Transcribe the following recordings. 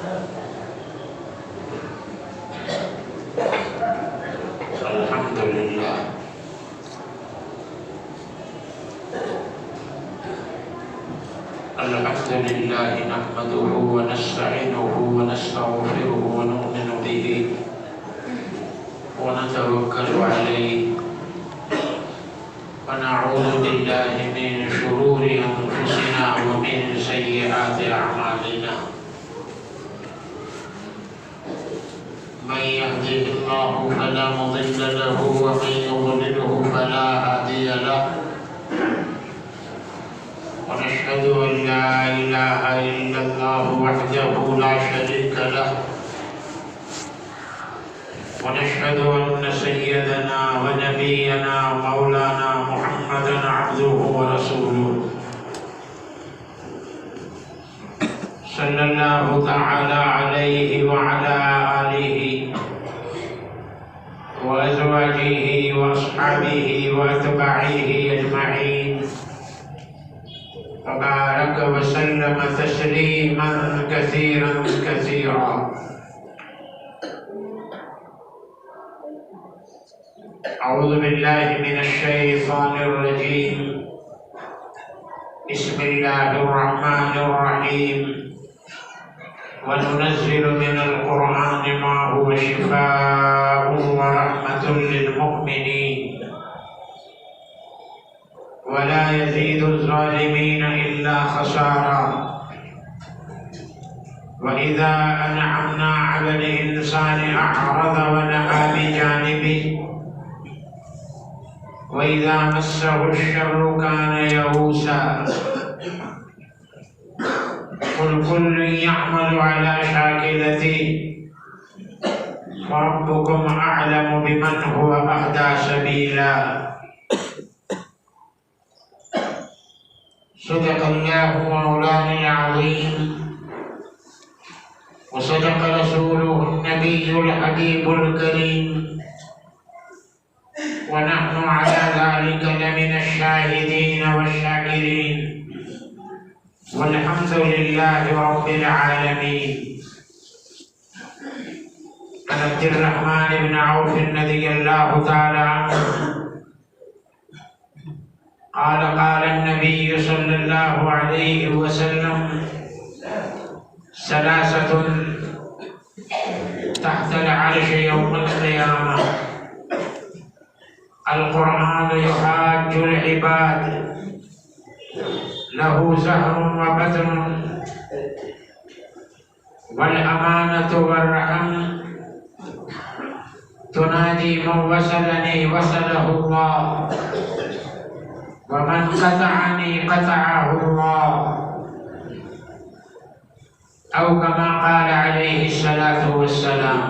الحمد لله نحمده ونستعينه ونستغفره ونؤمن به ونتوكل عليه ونعوذ بالله من شرور أنفسنا ومن سيئات أعمالنا. من يهده الله فلا مضل له ومن يضلله فلا هادي له. ونشهد أن لا إله إلا الله وحده لا شريك له. ونشهد أن سيدنا ونبينا مولانا محمدا عبده ورسوله صلى الله تعالى عليه وعلى آله وأزواجه وأصحابه وأتباعه أجمعين، وبارك وسلم تسليما كثيرا كثيرا. أعوذ بالله من الشيطان الرجيم. بسم الله الرحمن الرحيم. وننزل من القرآن ما هو شفاء ورحمة للمؤمنين ولا يزيد الظالمين إلا خسارا. وإذا أنعمنا على الإنسان أعرض ونأى بجانبه وإذا مسه الشر كان يئوسا. قل كل يعمل على شاكلته فربكم أعلم بمن هو أهدى سبيلا. صدق الله مولانا العظيم وصدق رسوله النبي الحبيب الكريم، ونحن على ذلك لمن الشاهدين والشاكرين، والحمد لله رب العالمين. عن عبد الرحمن بن عوف رضي الله تعالى عنه قال قال النبي صلى الله عليه وسلم: ثلاثة تحت العرش يوم القيامة: القرآن يحاج العباد له زهر وبدر، والأمانة والرحم تنادي من وصلني وصله الله، ومن قطعني قطعه الله، أو كما قال عليه الصلاة والسلام.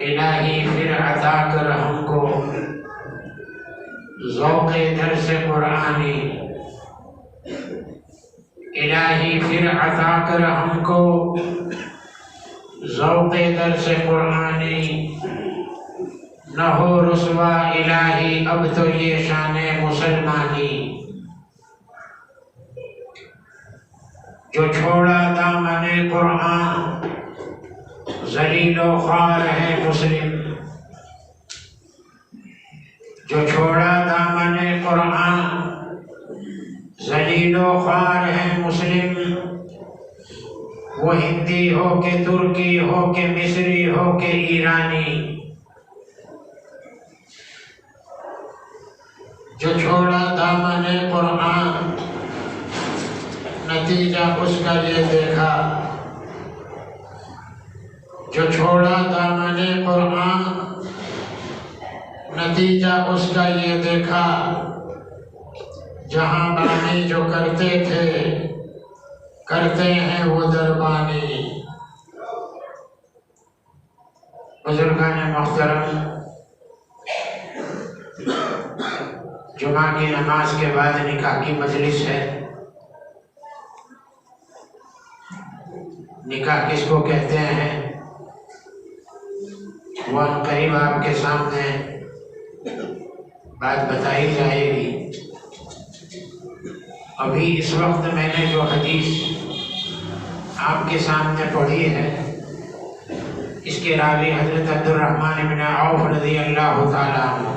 الہی پھر عطا کر ہم کو ذوق درس قرآنی، الہی پھر عطا کر ہم کو ذوق درس قرآنی، نہ ہو رسوا الہی اب تو یہ شان مسلمانی. جو چھوڑا دامن قرآن ذلیل و خوار ہے مسلم، جو چھوڑا دامن قرآن ذلیل و خوار ہے مسلم، وہ ہندی ہو کہ ترکی ہو کہ مصری ہو کہ ایرانی. جو چھوڑا دامن قرآن نتیجہ اس کا یہ دیکھا، جو چھوڑا دامن قرآن نتیجہ اس کا یہ دیکھا، جہاں بانی جو کرتے تھے کرتے ہیں وہ دربانی. بزرگان محترم، جمعہ کی نماز کے بعد نکاح کی مجلس ہے. نکاح کس کو کہتے ہیں وہ قریب آپ کے سامنے بات بتائی جائے گی. ابھی اس وقت میں نے جو حدیث آپ کے سامنے پڑھی ہے، اس کے راوی حضرت عبدالرحمن بن عوف رضی اللہ تعالیٰ عنہ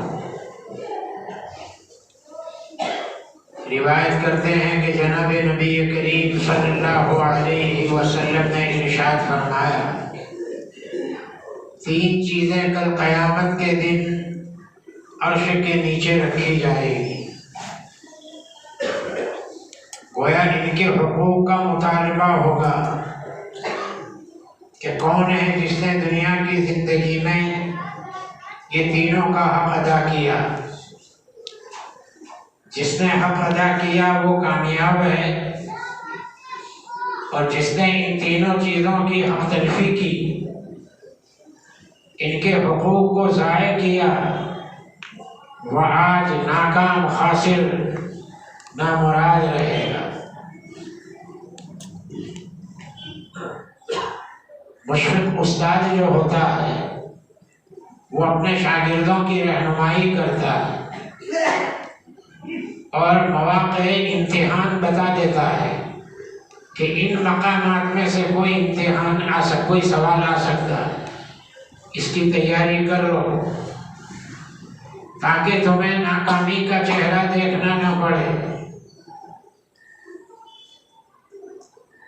روایت کرتے ہیں کہ جناب نبی کریم صلی اللہ علیہ وسلم نے ارشاد فرمایا، 3 چیزیں کل قیامت کے دن عرش کے نیچے رکھی جائے گی۔ گویا ان کے حقوق کا مطالبہ ہوگا کہ کون ہے جس نے دنیا کی زندگی میں یہ تینوں کا حق ادا کیا۔ جس نے حق ادا کیا وہ کامیاب ہے، اور جس نے ان تینوں چیزوں کی حق تلفی کی، ان کے حقوق کو ضائع کیا، وہ آج ناکام خاسر نامراد رہے گا۔ مشفق استاد جو ہوتا ہے وہ اپنے شاگردوں کی رہنمائی کرتا ہے اور مواقع امتحان بتا دیتا ہے کہ ان مقامات میں سے کوئی سوال آ سکتا ہے، اس کی تیاری کر لو تاکہ تمہیں ناکامی کا چہرہ دیکھنا نہ پڑے۔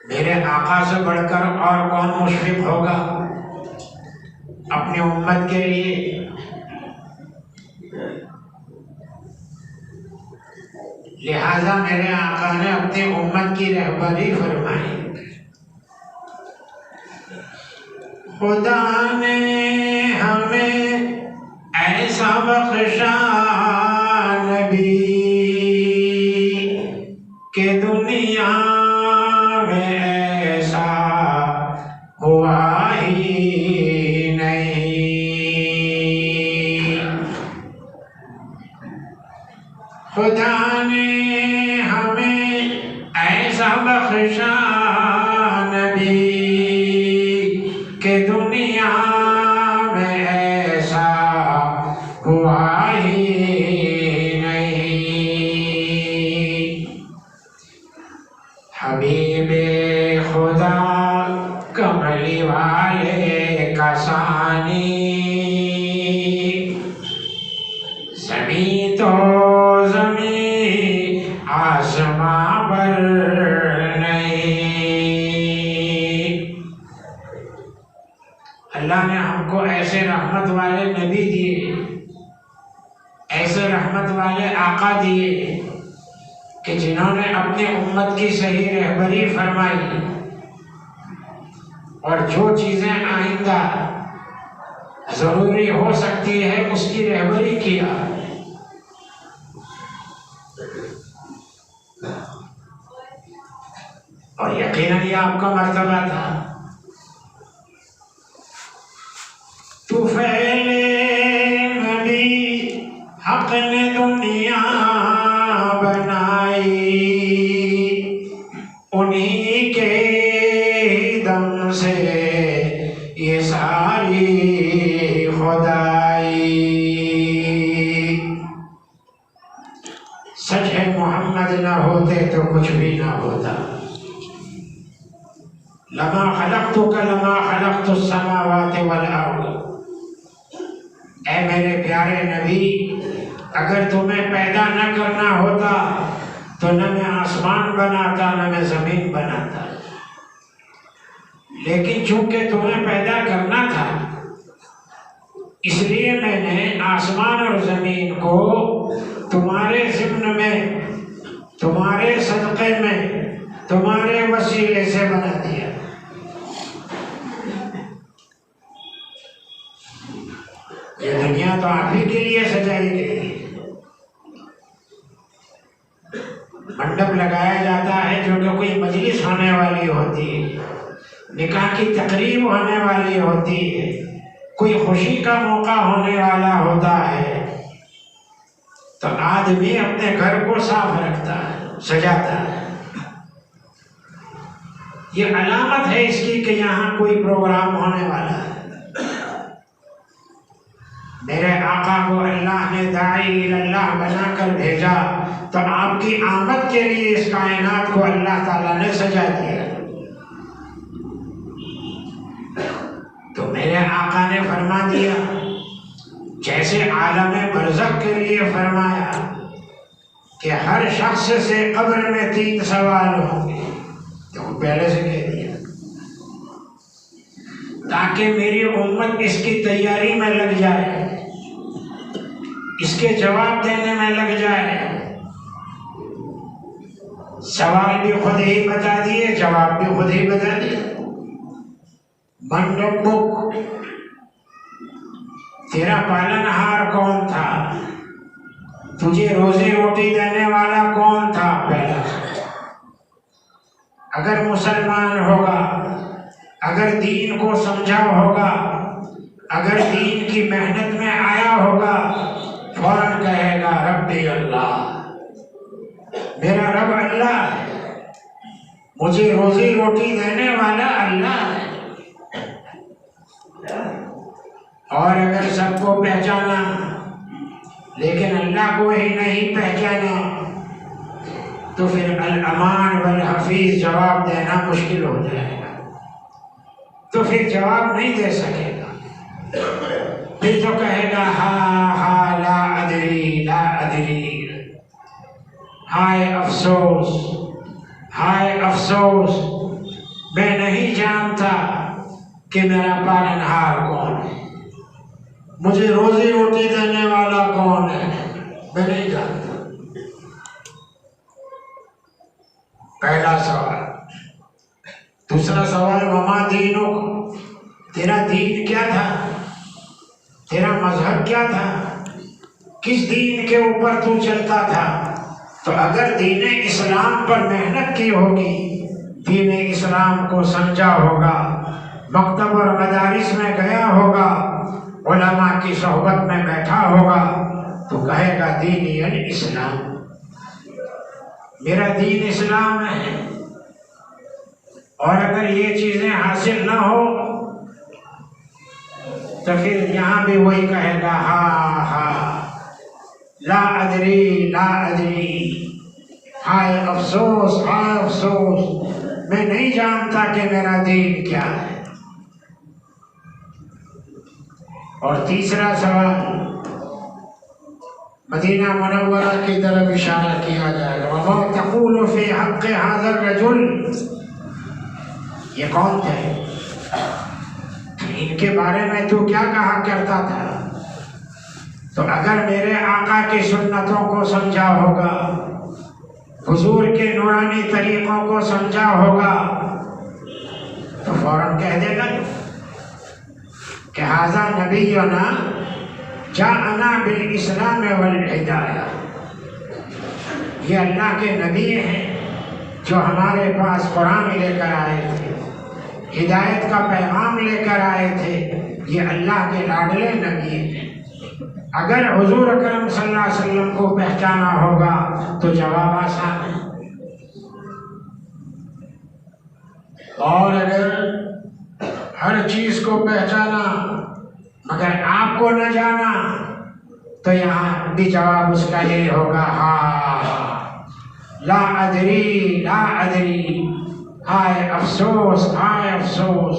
میرے آقا سے بڑھ کر اور کون مشفق ہوگا اپنی امت کے لیے؟ لہذا میرے آقا نے اپنی امت کی رہبری فرمائی۔ خدا نے ہمیں ایسا بخشا نبی کہ دنیا میں ایسا ہوا ہی نہیں۔ خدا نے ہمیں ایسا بخشا نبی کہ دنیا میں ایسا ہوا ہی نہیں۔ حبیب خدا کملی والے کا ثانی، زمین تو زمین آسماں پر نہیں۔ اللہ نے ہم کو ایسے رحمت والے نبی دیے، ایسے رحمت والے آقا دیے کہ جنہوں نے اپنی امت کی صحیح رہبری فرمائی، اور جو چیزیں آئندہ ضروری ہو سکتی ہے اس کی رہبری کیا۔ اور یقیناً یہ آپ کا مرتبہ تھا۔ طفیل نبی حق نے دنیا بنائی، انہی کے دم سے یہ ساری خدائی۔ سچ ہے محمد نہ ہوتے تو کچھ بھی نہ ہوتا۔ لما خلقتک لما خلقت السماوات والارض، اے میرے پیارے نبی، اگر تمہیں پیدا نہ کرنا ہوتا تو نہ میں آسمان بناتا نہ میں زمین بناتا، لیکن چونکہ تمہیں پیدا کرنا تھا اس لیے میں نے آسمان اور زمین کو تمہارے ضمن میں، تمہارے صدقے میں، تمہارے وسیلے سے بنا دیا۔ یہ دنیا تو آپ ہی کے لیے سجائی گئی ہے۔ منڈپ لگایا جاتا ہے جو کہ کوئی مجلس ہونے والی ہوتی ہے، نکاح کی تقریب ہونے والی ہوتی ہے، کوئی خوشی کا موقع ہونے والا ہوتا ہے، تو آدمی اپنے گھر کو صاف رکھتا ہے، سجاتا ہے۔ یہ علامت ہے اس کی کہ یہاں کوئی پروگرام ہونے والا ہے۔ میرے آقا کو اللہ نے داعی اللہ بنا کر بھیجا تو آپ کی آمد کے لیے اس کائنات کو اللہ تعالیٰ نے سجا دیا۔ میرے آقا نے فرما دیا جیسے عالم برزخ کے لیے فرمایا کہ ہر شخص سے قبر میں 3 سوال ہوں گے، تو پہلے سے کہہ دیا تاکہ میری امت اس کی تیاری میں لگ جائے، اس کے جواب دینے میں لگ جائے۔ سوال بھی خود ہی بتا دیے، جواب بھی خود ہی بتا دیے۔ من ربک، تیرا پالنہار کون تھا؟ تجھے روزی روٹی دینے والا کون تھا؟ پہلا اگر مسلمان ہوگا، اگر دین کو سمجھا ہوگا، اگر دین کی محنت میں آیا ہوگا، فوراً کہے گا ربی اللہ، میرا رب اللہ ہے، مجھے روزی روٹی دینے والا اللہ ہے۔ اور اگر سب کو پہچانا لیکن اللہ کو ہی نہیں پہچانا تو پھر الامان والحفیظ جواب دینا مشکل ہو جائے گا، تو پھر جواب نہیں دے سکے گا، پھر تو کہے گا ہا لا ادری لا ادری، ہائے افسوس ہائے افسوس، میں نہیں جانتا کہ میرا پالنہار کون ہے، مجھے روزی روٹی دینے والا کون ہے، میں نہیں جانتا۔ پہلا سوال۔ دوسرا سوال وما دینک، تیرا دین کیا تھا، تیرا مذہب کیا تھا، کس دین کے اوپر تو چلتا تھا؟ تو اگر دین اسلام پر محنت کی ہوگی، دین اسلام کو سمجھا ہوگا، مکتب اور مدارس میں گیا ہوگا، علماء کی صحبت میں بیٹھا ہوگا، تو کہے گا دین الاسلام، میرا دین اسلام ہے۔ اور اگر یہ چیزیں حاصل نہ ہو تو پھر یہاں بھی وہی کہے گا ہا لا ادری لا ادری، ہائے افسوس ہائے افسوس، میں نہیں جانتا کہ میرا دین کیا ہے۔ اور تیسرا سوال مدینہ منورہ کی طرف اشارہ کیا جائے گا، وما تقول فی حق ھذا الرجل، یہ کون تھے، ان کے بارے میں تو کیا کہا کرتا تھا؟ تو اگر میرے آقا کی سنتوں کو سمجھا ہوگا، حضور کے نورانی طریقوں کو سمجھا ہوگا، تو فوراً کہہ دے گا کہ ھذا نبینا جاءنا بالاسلام والہدایہ، یہ اللہ کے نبی ہیں جو ہمارے پاس قرآن لے کر آئے تھے، ہدایت کا پیغام لے کر آئے تھے، یہ اللہ کے لاڈلے نبی ہیں۔ اگر حضور اکرم صلی اللہ علیہ وسلم کو پہچانا ہوگا تو جواب آسان ہے، اور اگر ہر چیز کو پہچانا مگر آپ کو نہ جانا تو یہاں بھی جواب اس کا یہ ہوگا لا ادری لا ادری، ہائے افسوس ہائے افسوس،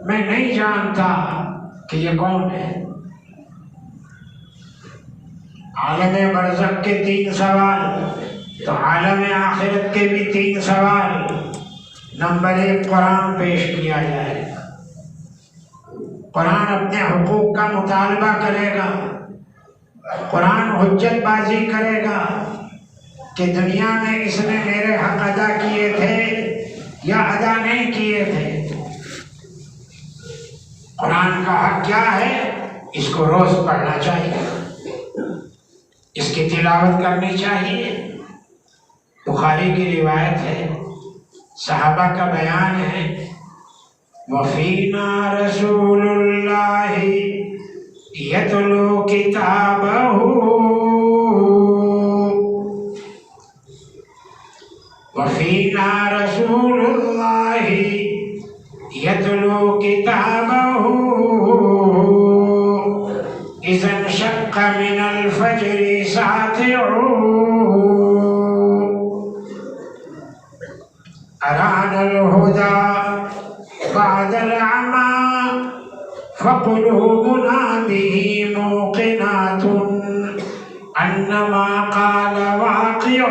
میں نہیں جانتا کہ یہ کون ہے۔ عالم برزخ کے 3 سوال، تو عالم آخرت کے بھی 3 سوال۔ نمبر 1 قرآن پیش کیا جائے گا، قرآن اپنے حقوق کا مطالبہ کرے گا، قرآن حجت بازی کرے گا کہ دنیا میں اس نے میرے حق ادا کیے تھے یا ادا نہیں کیے تھے۔ قرآن کا حق کیا ہے، اس کو روز پڑھنا چاہیے، اس کی تلاوت کرنی چاہیے۔ بخاری کی روایت ہے، صحابہ کا بیان ہے، وَفِينَا رَسُولُ اللَّهِ يَتْلُو كِتَابَهُ، وَفِينَا رَسُولُ اللَّهِ يَتْلُو كِتَابَهُ إِذَا انشَقَّ مِنَ الْفَجْرِ سَاطِعُهُ أرانا الهدى بعد العمى فقلوبنا به موقنات انما قال واقع.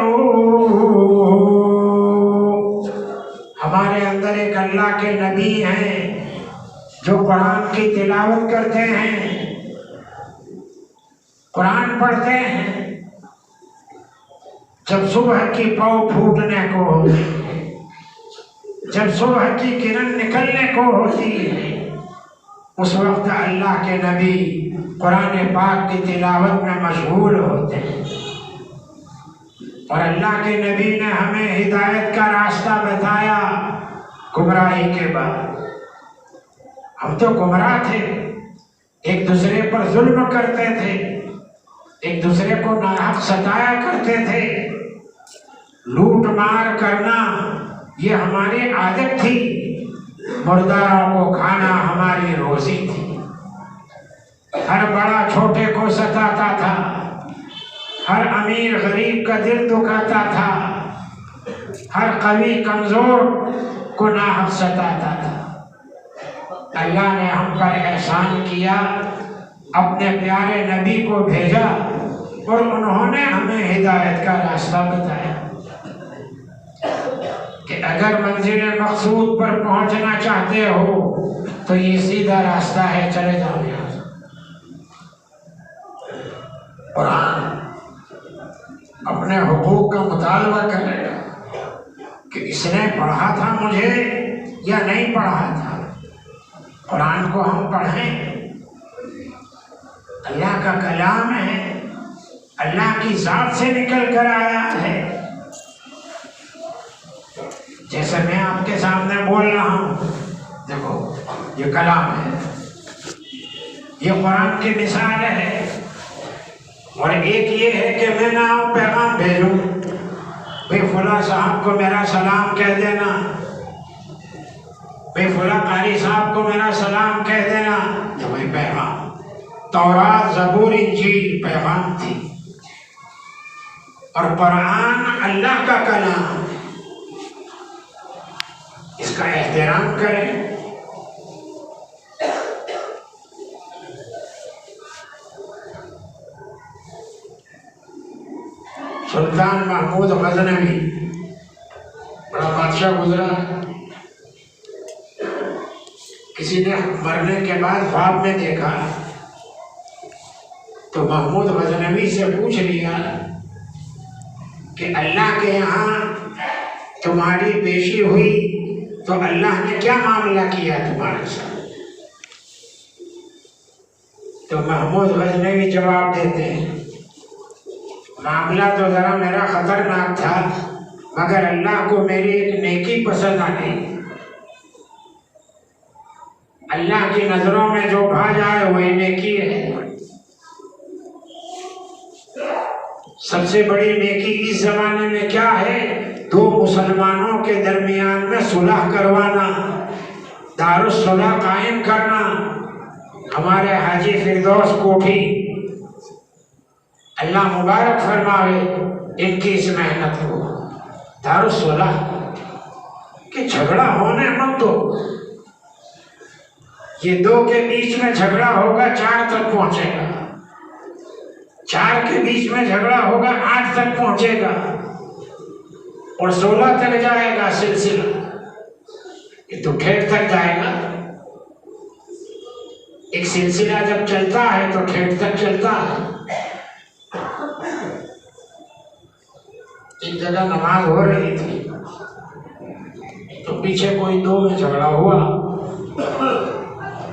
ہمارے اندر ایک اللہ کے نبی ہیں جو قرآن کی تلاوت کرتے ہیں، قرآن پڑھتے ہیں. جب صبح کی پاؤ پھوٹنے کو ہوتی ہے، جب صبح کی کرن نکلنے کو ہوتی ہے، اس وقت اللہ کے نبی قرآن پاک کی تلاوت میں مشغول ہوتے ہیں. اور اللہ کے نبی نے ہمیں ہدایت کا راستہ بتایا گمراہی کے بعد. ہم تو گمراہ تھے، ایک دوسرے پر ظلم کرتے تھے، ایک دوسرے کو ناحق ستایا کرتے تھے، لوٹ مار کرنا یہ ہماری عادت تھی، مرداروں کو کھانا ہماری روزی تھی. ہر بڑا چھوٹے کو ستاتا تھا، ہر امیر غریب کا دل دکھاتا تھا، ہر قوی کمزور کو ناحق ستاتا تھا. اللہ نے ہم پر احسان کیا، اپنے پیارے نبی کو بھیجا اور انہوں نے ہمیں ہدایت کا راستہ بتایا کہ اگر منزل مقصود پر پہنچنا چاہتے ہو تو یہ سیدھا راستہ ہے، چلے جاؤ یہاں. قرآن اپنے حقوق کا مطالبہ کرے گا کہ اس نے پڑھا تھا مجھے یا نہیں پڑھا تھا. قرآن کو ہم پڑھیں، اللہ کا کلام ہے، اللہ کی ذات سے نکل کر آیا ہے. جیسے میں آپ کے سامنے بول رہا ہوں، دیکھو یہ کلام ہے، یہ قرآن کی مثال ہے. اور ایک یہ ہے کہ میں نہ پیغام بھیجوں، بھائی فلاں صاحب کو میرا سلام کہہ دینا، بھائی فلاں قاری صاحب کو میرا سلام کہہ دینا، تو وہی پیغام. تورات زبور انجیل پیغام تھی، اور قرآن اللہ کا کلام، اس کا احترام کریں. سلطان محمود غزنوی بڑا بادشاہ گزرا، کسی نے مرنے کے بعد خواب میں دیکھا تو محمود غزنوی سے پوچھ لیا کہ اللہ کے یہاں تمہاری پیشی ہوئی تو اللہ نے کیا معاملہ کیا تمہارے ساتھ؟ تو محمود غزنوی جواب دیتے ہیں، معاملہ تو ذرا میرا خطرناک تھا، مگر اللہ کو میری ایک نیکی پسند آ گئی. اللہ کی نظروں میں جو بھا جائے وہی نیکی ہے. سب سے بڑی نیکی اس زمانے میں کیا ہے؟ دو مسلمانوں کے درمیان میں صلح کروانا، دارالصلح قائم کرنا. ہمارے حاجی فردوس کوٹھی اللہ مبارک فرماوے ان کی اس محنت کو، دارالصلح کہ جھگڑا ہونے مت دو. یہ دو کے بیچ میں جھگڑا ہوگا 4 تک پہنچے گا، 4 کے بیچ میں جھگڑا ہوگا 8 تک پہنچے گا، اور 16 تک جائے گا سلسلہ. یہ تو ٹھیک تک جائے گا. ایک سلسلہ جب چلتا ہے تو ٹھیک تک چلتا ہے. ایک جگہ نماز ہو رہی تھی تو پیچھے کوئی 2 میں جھگڑا ہوا.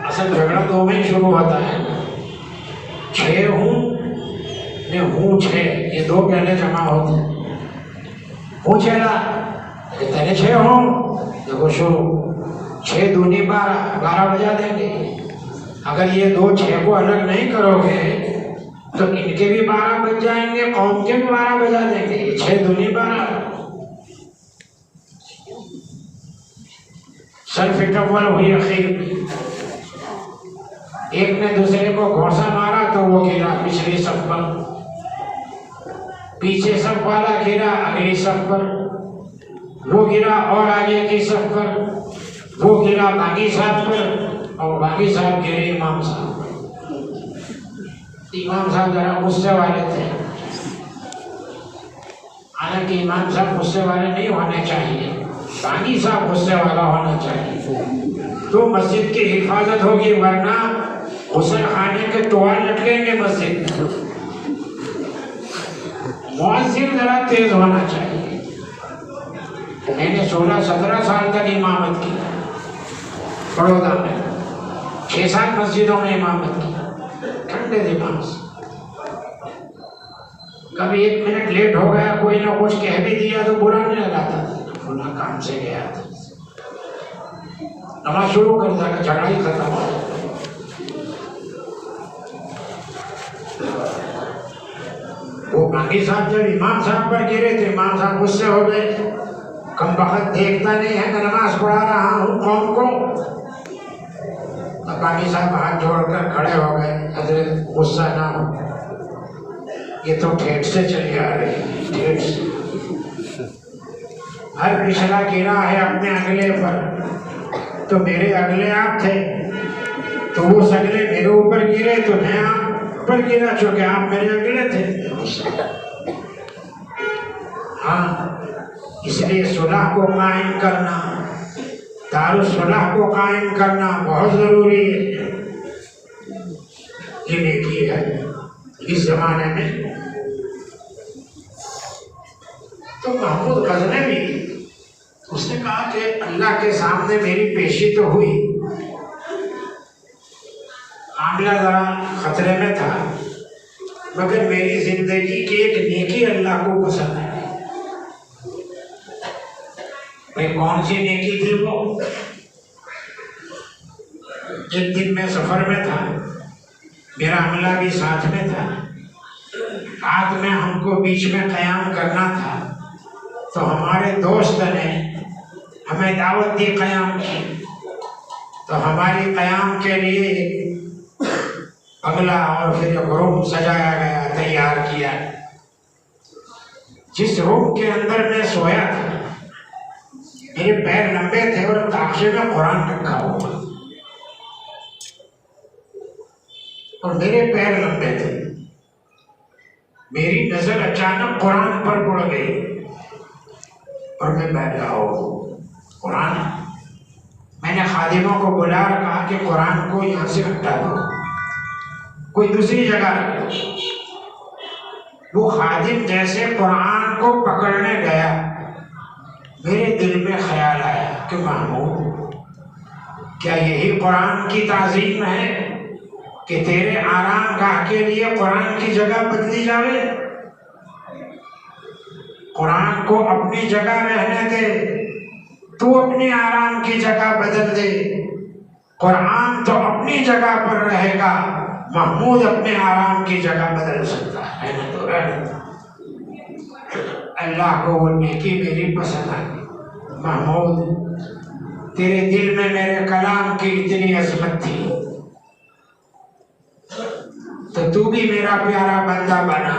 اصل جھگڑا 2 میں ہی شروع ہوتا ہے. 6 ہوں میں ہوں 6، یہ 2 پہلے جمع ہوتے ہیں. ہوں 6 کہ تیرے 6 ہوں، دیکھو شروع 6 دونی 12 بجا دیں گے. اگر یہ 2 6 کو الگ نہیں کرو گے تو ان کے بھی 12 بج جائیں گے، قوم کے بھی 12 بجا دیں گے. 6 دونی 12. سلف اول ہوئی اخیر. ایک نے دوسرے کو گھونسا مارا تو وہ گرا پچھلی صف پر، پیچھے صف والا گرا اگلی صف پر، وہ گرا اور آگے کی صف پر، وہ گرا باقی صف پر. اور باقی صاحب گرے امام صاحب ذرا غصے والے تھے، حالانکہ امام صاحب غصے والے نہیں ہونے چاہیے، باقی صاحب غصے والا ہونا چاہیے، تو مسجد کی حفاظت ہوگی، ورنہ غسل خانے کے ٹوال لٹکیں گے مسجد میں۔ مؤذن ذرا تیز ہونا چاہیے۔ میں نے 16-17 سال تک امامت کی بڑودہ میں، 6-7 مسجدوں میں امامت کی، ٹھنڈے دماغ سے۔ کبھی 1 منٹ لیٹ ہو گیا، کوئی نہ کچھ کہہ بھی دیا تو برا نہیں لگاتا تھا، فلاں کام سے گیا تھا، نماز شروع کر دیا، جھگڑا ہی ختم ہو گیا۔ وہ باقی صاحب جب امام صاحب پر گرے تھے، امام صاحب غصے ہو گئے، کم بخت دیکھتا نہیں ہے میں نماز پڑھا رہا ہوں قوم کو۔ باقی صاحب ہاتھ جوڑ کر کھڑے ہو گئے، حضرت غصہ نہ ہو، یہ تو ٹھیٹ سے چلی آ رہی ہے، ٹھیٹ سے، ہر پچھلا گرا ہے اپنے اگلے پر، تو میرے اگلے آپ تھے، تو وہ سگلے میرے اوپر گرے تو میں آپ پر گرا، چونکہ آپ میرے اگلے تھے۔ ہاں، اس لیے صلح کو قائم کرنا، دارالصلح کو قائم کرنا بہت ضروری ہے۔ یہ نیکی ہے اس زمانے میں۔ تو محمود غزنوی اس نے کہا کہ اللہ کے سامنے میری پیشی تو ہوئی، معاملہ ذرا خطرے میں تھا، مگر میری زندگی کی ایک نیکی اللہ کو پسند ہے۔ کون سی نیکی تھی وہ؟ ایک دن میں سفر میں تھا، میرا عملہ بھی ساتھ میں تھا، رات میں ہم کو بیچ میں قیام کرنا تھا، تو ہمارے دوست نے ہمیں دعوت دی قیام کی، تو ہماری قیام کے لیے بنگلہ اور پھر ایک روم سجایا گیا، تیار کیا۔ جس روم کے اندر میں سویا تھا، میرے پیر لمبے تھے اور تاخچے میں قرآن رکھا ہوا، اور میرے پیر لمبے تھے، میری نظر اچانک قرآن پر پڑ گئی، اور میں بیٹھ رہا ہوں قرآن۔ میں نے خادموں کو بلا کر کہا کہ قرآن کو یہاں سے ہٹا دو، کوئی دوسری جگہ رکھ دو۔ وہ خادم جیسے قرآن کو پکڑنے گیا، میرے دل میں خیال آیا کہ محمود، کیا یہی قرآن کی تعظیم ہے کہ تیرے آرام گاہ کے لیے قرآن کی جگہ بدلی جاوے؟ قرآن کو اپنی جگہ رہنے دے، تو اپنی آرام کی جگہ بدل دے۔ قرآن تو اپنی جگہ پر رہے گا، محمود اپنے آرام کی جگہ بدل سکتا ہے نا؟ تو اللہ کو وہ نیکی میری پسند آئی۔ محمود، تیرے دل میں میرے کلام کی اتنی عظمت تھی، تو بھی میرا پیارا بندہ بنا،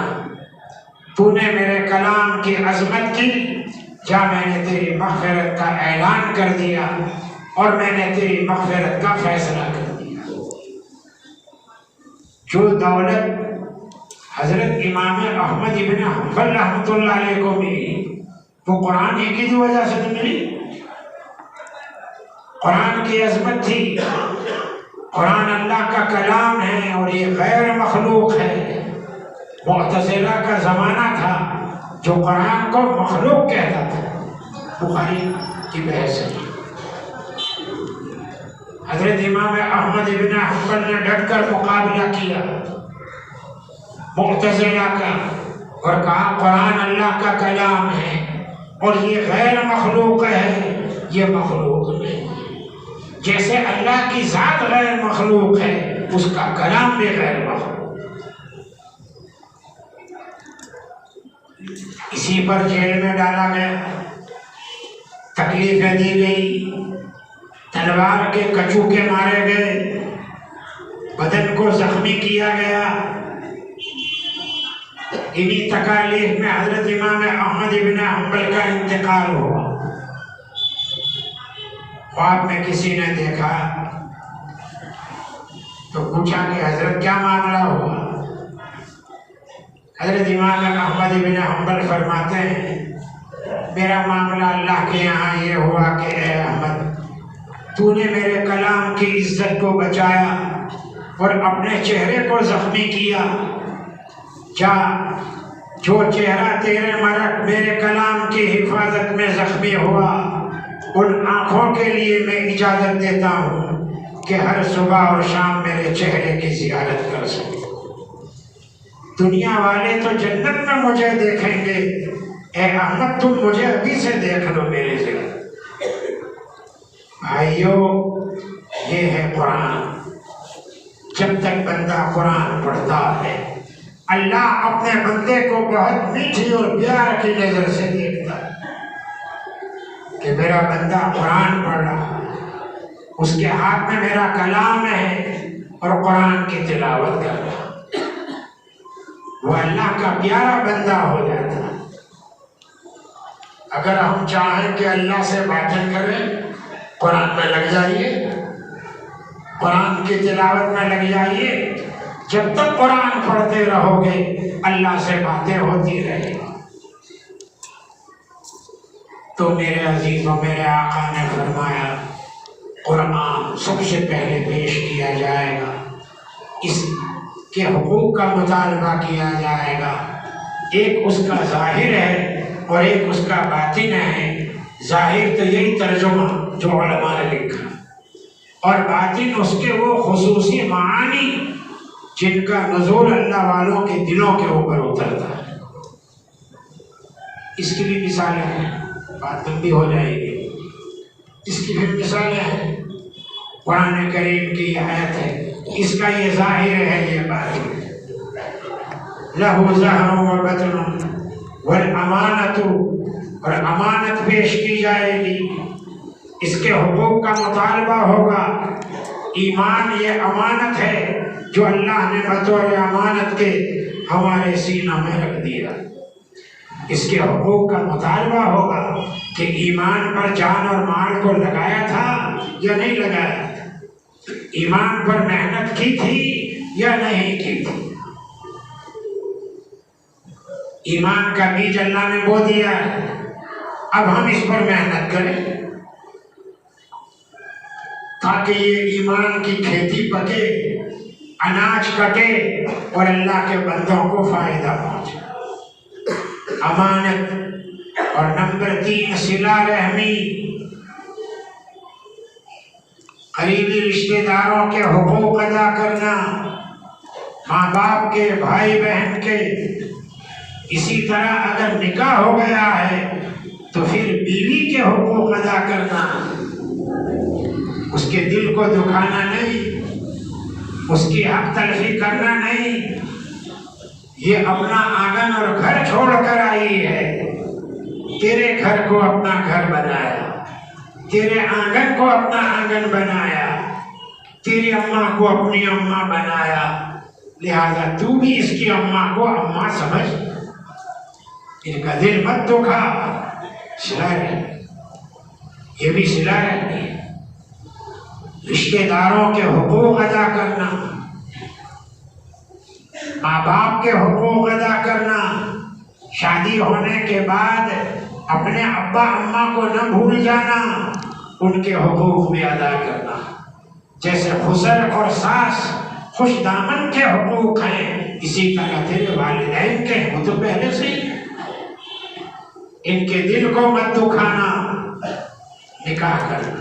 تو نے میرے کلام کی عظمت کی، جا میں نے تیری مغفرت کا اعلان کر دیا، اور میں نے تیری مغفرت کا فیصلہ کر دیا۔ جو دولت حضرت امام احمد ابن حنبل رحمۃ اللہ علیہ کو ملی، وہ قرآن ہی کی وجہ سے نہیں ملی۔ قرآن کی عظمت تھی، قرآن اللہ کا کلام ہے اور یہ غیر مخلوق ہے۔ معتزلہ کا زمانہ تھا جو قرآن کو مخلوق کہتا تھا، بخاری کی بحث ہے۔ حضرت امام احمد ابن حنبل نے ڈٹ کر مقابلہ کیا معتزلہ کا، اور کہا قرآن اللہ کا کلام ہے اور یہ غیر مخلوق ہے، یہ مخلوق نہیں۔ جیسے اللہ کی ذات غیر مخلوق ہے، اس کا کلام بھی غیر مخلوق۔ اسی پر جیل میں ڈالا گیا، تکلیفیں دی گئی، تلوار کے کچوکے مارے گئے، بدن کو زخمی کیا گیا۔ انہی تکالیف میں حضرت امام احمد بن حنبل کا انتقال ہوا۔ خواب میں کسی نے دیکھا تو پوچھا کہ حضرت کیا معاملہ ہوا؟ حضرت امام احمد بن حنبل فرماتے ہیں میرا معاملہ اللہ کے یہاں یہ ہوا کہ اے احمد تو نے میرے کلام کی عزت کو بچایا اور اپنے چہرے کو زخمی کیا. جا جو چہرہ تیرے میرے کلام کی حفاظت میں زخمی ہوا ان آنکھوں کے لیے میں اجازت دیتا ہوں کہ ہر صبح اور شام میرے چہرے کی زیارت کر سکے. دنیا والے تو جنت میں مجھے دیکھیں گے، اے احمد تم مجھے ابھی سے دیکھ لو میرے ذریعے. بھائیو یہ ہے قرآن. جب تک بندہ قرآن پڑھتا ہے اللہ اپنے بندے کو بہت میٹھی اور پیار کی نظر سے دیکھتا ہے کہ میرا بندہ قرآن پڑھ رہا ہے، اس کے ہاتھ میں میرا کلام ہے اور قرآن کی تلاوت کر رہا ہے. وہ اللہ کا پیارا بندہ ہو جاتا ہے. اگر ہم چاہیں کہ اللہ سے باتیں کریں قرآن میں لگ جائیے، قرآن کی تلاوت میں لگ جائیے. جب تک قرآن پڑھتے رہو گے اللہ سے باتیں ہوتی رہے گی. تو میرے عزیزوں میرے آقا نے فرمایا قرآن سب سے پہلے پیش کیا جائے گا، اس کے حقوق کا مطالبہ کیا جائے گا. ایک اس کا ظاہر ہے اور ایک اس کا باطن ہے. ظاہر تو یہی ترجمہ جو علماء نے لکھا، اور باطن اس کے وہ خصوصی معانی جن کا نزول اللہ والوں کے دلوں کے اوپر اترتا ہے. اس کی بھی مثالیں ہیں، بات لمبی ہو جائے گی. اس کی بھی مثالیں ہیں. قرآن کریم کی آیت ہے، اس کا یہ ظاہر ہے، یہ بات لہو ظہر و بطن والامانت، اور امانت پیش کی جائے گی. اس کے حقوق کا مطالبہ ہوگا. ایمان یہ امانت ہے جو اللہ نے بطور امانت کے ہمارے سینہ میں رکھ دیا. اس کے حقوق کا مطالبہ ہوگا کہ ایمان پر جان اور مال کو لگایا تھا یا نہیں لگایا تھا، ایمان پر محنت کی تھی یا نہیں کی تھی. ایمان کا بیج اللہ نے بو دیا ہے، اب ہم اس پر محنت کریں تاکہ یہ ایمان کی کھیتی پکے، اناج کٹے اور اللہ کے بندوں کو فائدہ پہنچے. امانت. اور نمبر 3 صلہ رحمی، قریبی رشتہ داروں کے حقوق ادا کرنا، ماں باپ کے، بھائی بہن کے. اسی طرح اگر نکاح ہو گیا ہے تو پھر بیوی کے حقوق ادا کرنا، اس کے دل کو دکھانا نہیں، اس کی حق تلفی کرنا نہیں. یہ اپنا آنگن اور گھر چھوڑ کر آئی ہے، تیرے گھر کو اپنا گھر بنایا، تیرے آنگن کو اپنا آنگن بنایا، تیری اماں کو اپنی اماں بنایا، لہذا تو بھی اس کی اماں کو اماں سمجھ، ان کا دل مت دکھا. صلہ رحمی، یہ بھی صلہ رحمی ہے. رشتہ داروں کے حقوق ادا کرنا، ماں باپ کے حقوق ادا کرنا. شادی ہونے کے بعد اپنے ابا اماں کو نہ بھول جانا، ان کے حقوق بھی ادا کرنا. جیسے خسر اور ساس خوش دامن کے حقوق ہیں، اسی طرح تیرے والدین کے وہ تو پہلے سے ہی، ان کے دل کو مت دکھانا. نکاح کرنا.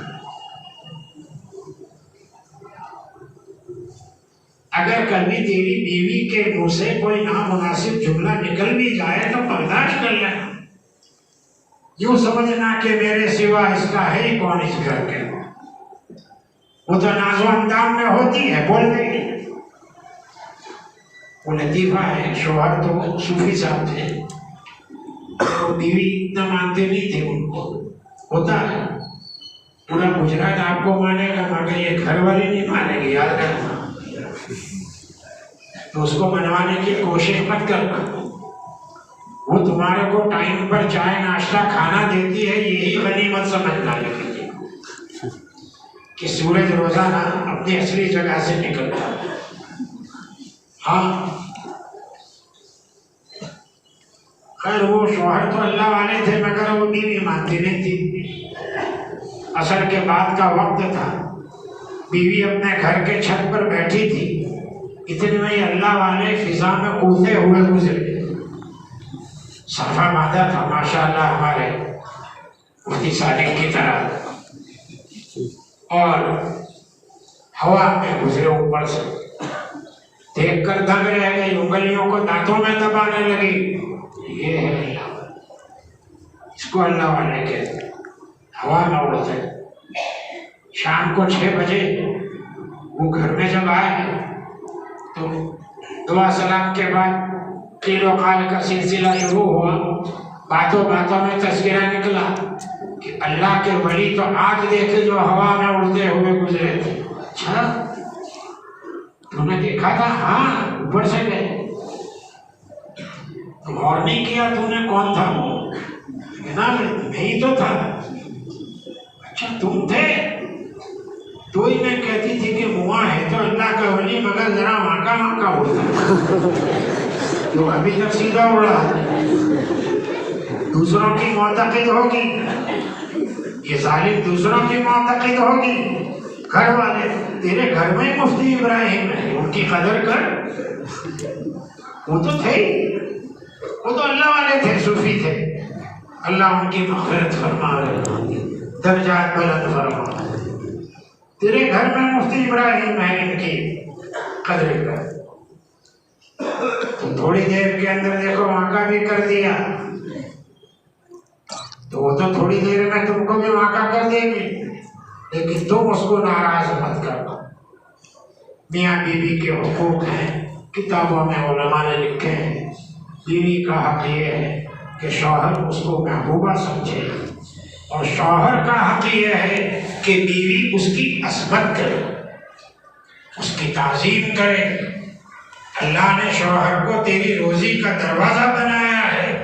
اگر کبھی تیری بیوی کے منہ سے کوئی نامناسب جملہ نکل بھی جائے تو برداشت کر لینا. یوں سمجھنا کہ میرے سوا اس کا ہے ہی کون اس گھر کے. وہ تو ناز و اندام میں ہوتی ہے، بول دے گی. وہ لطیفہ ہے. شوہر تو صوفی صاحب تھے، تو بیوی اتنا مانتے نہیں تھے. ان کو ہوتا ہے پورا گجرات آپ کو مانے گا مگر یہ گھر والی نہیں مانے گی، یاد رکھنا. تو اس کو منوانے کی کوشش مت کرنا. وہ تمہارے کو ٹائم پر چائے ناشتہ کھانا دیتی ہے، یہی غنیمت سمجھنا. کہ سورج روزانہ اپنی اصلی جگہ سے نکلتا. ہاں خیر وہ شوہر تو اللہ والے تھے مگر وہ بیوی مانتی نہیں تھی. عصر کے بعد کا وقت تھا، بیوی اپنے گھر کے چھت پر بیٹھی تھی، اتنے میں اللہ والے فضا میں اڑتے ہوئے گزرے. صفا باندھا تھا ماشاءاللہ ہمارے مفتی صادق کی طرح، اور ہوا میں گزرے اوپر سے. دیکھ کر دنگ رہ گئی، انگلیوں کو دانتوں میں دبانے لگی. یہ ہے اللہ، اس کو اللہ والے کہتے، ہوا میں اڑتے. شام کو 6 بجے وہ گھر میں جب آئے تو دعا سلام کے بعد قیل و قال کا سلسلہ شروع ہوا. باتوں باتوں میں تذکرہ نکلا کہ اللہ کے ولی تو آج دیکھے جو ہوا میں اڑتے ہوئے گزرے تھے. اچھا تو نے دیکھا تھا؟ ہاں اوپر سے گئے. غور نہیں کیا تو نے کون تھا؟ میں ہی تو تھا. اچھا تم تھے؟ تو ہی میں کہتی تھی کہ وہاں ہے تو اللہ کا ولی مگر ذرا مانکا اڑتا تو ابھی تک سیدھا اڑا. دوسروں کی معتقد ہوگی یہ ظالم، دوسروں کی معتقد ہوگی. گھر والے تیرے گھر میں مفتی ابراہیم ہے، ان کی قدر کر. وہ تو تھے، وہ تو اللہ والے تھے، صوفی تھے. اللہ ان کی مغفرت فرمائے، درجات بلند فرمائے. تیرے گھر میں مفتی ابراہیم ہے، ان کی قدر کر. تو تھوڑی دیر کے اندر دیکھو واقعہ بھی کر دیا تو وہ تو تھوڑی دیر میں تم کو بھی واقعہ کر دے گی، لیکن تم اس کو ناراض مت کرنا. میاں بیوی کے حقوق ہیں، کتابوں میں علماء نے لکھے ہیں. بیوی کا حق یہ ہے کہ شوہر اس کو محبوبہ سمجھے، اور شوہر کا حق یہ ہے کہ بیوی اس کی عصمت کرے، اس کی تعظیم کرے. اللہ نے شوہر کو تیری روزی کا دروازہ بنایا ہے،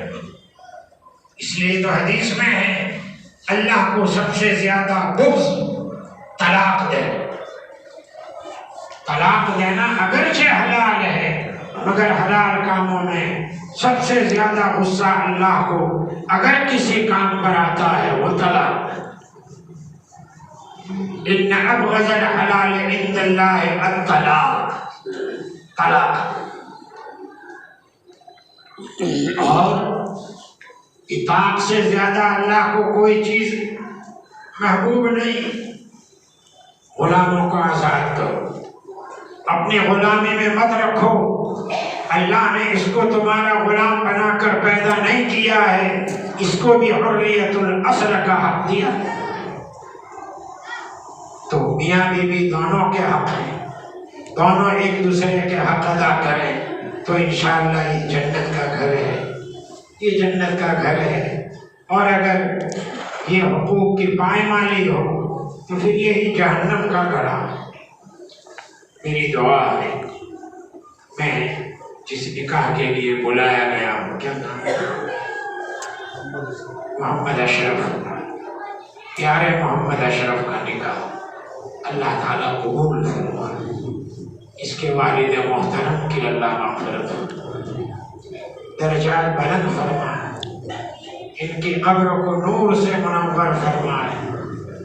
اس لیے تو حدیث میں ہے اللہ کو سب سے زیادہ بغض طلاق دے. طلاق دینا اگرچہ حلال ہے مگر حلال کاموں میں سب سے زیادہ غصہ اللہ کو اگر کسی کام پر آتا ہے وہ طلاق. ان ابغض الحلال عند اللہ الطلاق، طلاق. اور اطاعت سے زیادہ اللہ کو کوئی چیز محبوب نہیں. غلاموں کو آزاد کرو، اپنی غلامی میں مت رکھو. اللہ نے اس کو تمہارا غلام بنا کر پیدا نہیں کیا ہے، اس کو بھی حریت الاصل کا حق دیا. تو میاں بیوی دونوں کے حق ہیں، دونوں ایک دوسرے کے حق ادا کریں تو انشاءاللہ یہ جنت کا گھر ہے، یہ جنت کا گھر ہے. اور اگر یہ حقوق کی پائمالی ہو تو پھر یہی جہنم کا گڑھا. میری دعا ہے، میں جس نکاح کے لیے بلایا گیا ہوں، کیا نام ہے؟ محمد اشرف، پیارے محمد اشرف کا نکاح اللہ تعالیٰ قبول فرمائے. اس کے والد محترم کی اللہ مغفرت فرمائے، درجات بلند فرمائے، ان کی قبر کو نور سے منور فرمائے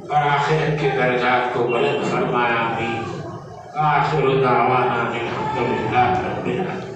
اور آخرت کے درجات کو بلند فرمائے. آمین. آخر دعوانا الحمد للہ رب العالمین.